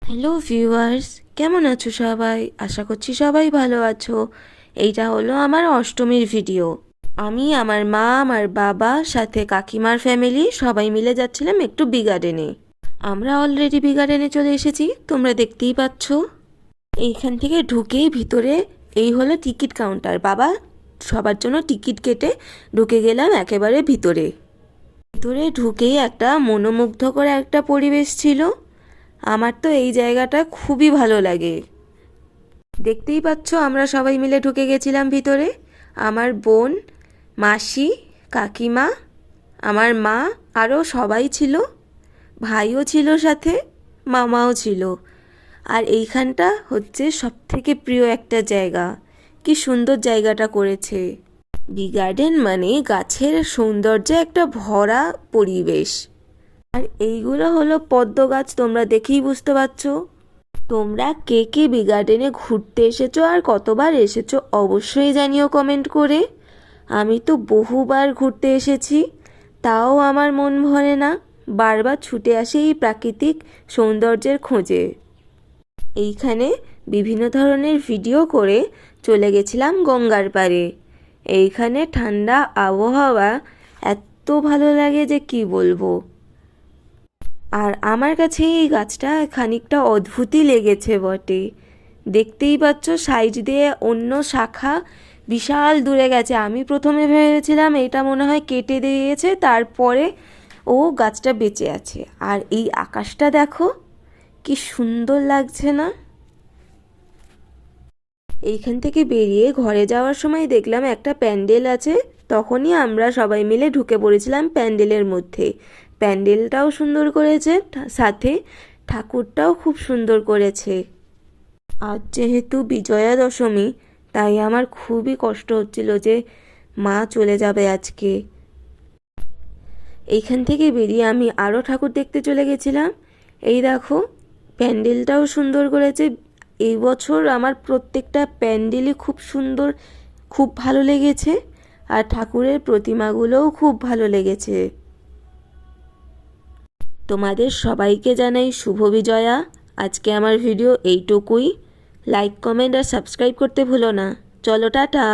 Hello viewers, কেমন আছো সবাই? আশা করছি সবাই ভালো আছো। এইটা হলো আমার অষ্টমীর ভিডিও। আমি, আমার মা, আমার বাবা, সাথে কাকিমার ফ্যামিলি সবাই মিলে যাচ্ছিলাম একটু বি গার্ডেনে। আমরা অলরেডি বি গার্ডেনে চলে এসেছি, তোমরা দেখতেই পাচ্ছ। এইখান থেকে ঢুকেই ভিতরে এই হলো টিকিট কাউন্টার। বাবা সবার জন্য টিকিট কেটে ঢুকে গেলাম একেবারে ভিতরে। ভিতরে ঢুকেই একটা মনোমুগ্ধকর একটা পরিবেশ ছিল। আমার তো এই জায়গাটা খুবই ভালো লাগে। দেখতেই পাচ্ছ আমরা সবাই মিলে ঢুকে গেছিলাম ভিতরে। আমার বোন, মাসি, কাকিমা, আমার মা, আরও সবাই ছিল। ভাইও ছিল সাথে, মামাও ছিল। আর এইখানটা হচ্ছে সবথেকে প্রিয় একটা জায়গা। কি সুন্দর জায়গাটা করেছে। বি গার্ডেন মানে গাছের সৌন্দর্যে একটা ভরা পরিবেশ। আর এইগুলো হলো পদ্ম গাছ, তোমরা দেখেই বুঝতে পারছো। তোমরা কে কে বি গার্ডেনে ঘুরতে এসেছো আর কতবার এসেছো অবশ্যই জানিও কমেন্ট করে। আমি তো বহুবার ঘুরতে এসেছি, তাও আমার মন ভরে না। বারবার ছুটে আসি এই প্রাকৃতিক সৌন্দর্যের খোঁজে। এইখানে বিভিন্ন ধরনের ভিডিও করে চলে গেছিলাম গঙ্গার পাড়ে। এইখানে ঠান্ডা আবহাওয়া এত ভালো লাগে যে কি বলবো। আর আমার কাছে এই গাছটা খানিকটা অদ্ভুতই লেগেছে বটে। দেখতেই পাচ্ছ সাইড দিয়ে অন্য শাখা বিশাল দূরে গেছে। আমি প্রথমে ভেবেছিলাম এটা মনে হয় কেটে দিয়েছে, তারপরে ও গাছটা বেঁচে আছে। আর এই আকাশটা দেখো কি সুন্দর লাগছে না? এইখান থেকে বেরিয়ে ঘরে যাওয়ার সময় দেখলাম একটা প্যান্ডেল আছে। তখনই আমরা সবাই মিলে ঢুকে পড়েছিলাম প্যান্ডেলের মধ্যে। প্যান্ডেলটাও সুন্দর করেছে, সাথে ঠাকুরটাও খুব সুন্দর করেছে। আজ যেহেতু বিজয়া দশমী, তাই আমার খুবই কষ্ট হচ্ছিল যে মা চলে যাবে আজকে। এইখান থেকে বেরিয়ে আমি আরও ঠাকুর দেখতে চলে গেছিলাম। এই দেখো প্যান্ডেলটাও সুন্দর করেছে। এই বছর আমার প্রত্যেকটা প্যান্ডেলই খুব সুন্দর, খুব ভালো লেগেছে। আর ঠাকুরের প্রতিমাগুলোও খুব ভালো লেগেছে। তোমাদের সবাইকে জানাই শুভ বিজয়া। আজকে আমার ভিডিও এইটুকুই। লাইক, কমেন্ট আর সাবস্ক্রাইব করতে ভুলো না। চলো টাটা।